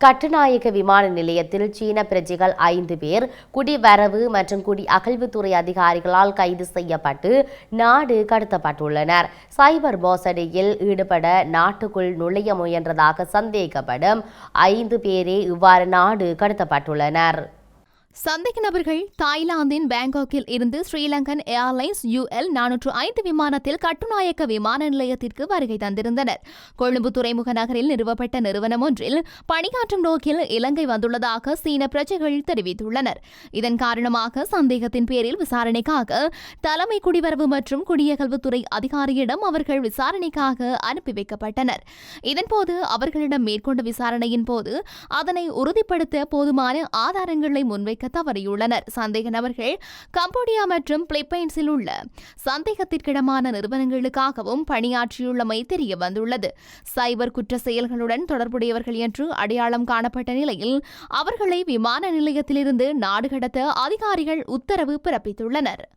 கட்டுநாயக்க விமான நிலையத்தில் சீன பிரஜைகள் 5 பேர் குடிவரவு மற்றும் குடிஅகழ்வுத்துறை அதிகாரிகளால் கைது செய்யப்பட்டு நாடு கடத்தப்பட்டுள்ளனர். சைபர் மோசடியில் ஈடுபட நாட்டுக்குள் நுழைய முயன்றதாக சந்தேகப்படும் 5 பேரே இவ்வாறு நாடு கடத்தப்பட்டுள்ளனர். சந்தேக நபர்கள் தாய்லாந்தின் பேங்காக்கில் இருந்து ஸ்ரீலங்கன் ஏர்லைன்ஸ் UL-405 விமானத்தில் கட்டுநாயக்க விமான நிலையத்திற்கு வருகை தந்திருந்தனர். கொழும்பு துறைமுக நகரில் நிறுவப்பட்ட நிறுவனம் ஒன்றில் பணியாற்றும் நோக்கில் இலங்கை வந்துள்ளதாக சீன பிரஜைகள் தெரிவித்துள்ளனர். இதன் காரணமாக சந்தேகத்தின் பேரில் விசாரணைக்காக தலைமை குடிவரவு மற்றும் குடியகல்வுத்துறை அதிகாரியிடம் அவர்கள் விசாரணைக்காக அனுப்பி வைக்கப்பட்டனர். இதன்போது அவர்களிடம் மேற்கொண்ட விசாரணையின் போது அதனை உறுதிப்படுத்த போதுமான ஆதாரங்களை முன்வைக்க தவறியுள்ளனர். சந்தேக நபர்கள் கம்போடியா மற்றும் பிலிப்பைன்ஸில் உள்ள சந்தேகத்திற்கிடமான நிறுவனங்களுக்காகவும் பணியாற்றியுள்ளமை தெரிய வந்துள்ளது. சைபர் குற்ற செயல்களுடன் தொடர்புடையவர்கள் என்று அடையாளம் காணப்பட்ட நிலையில் அவர்களை விமான நிலையத்திலிருந்து நாடு கடத்த அதிகாரிகள் உத்தரவு பிறப்பித்துள்ளனர்.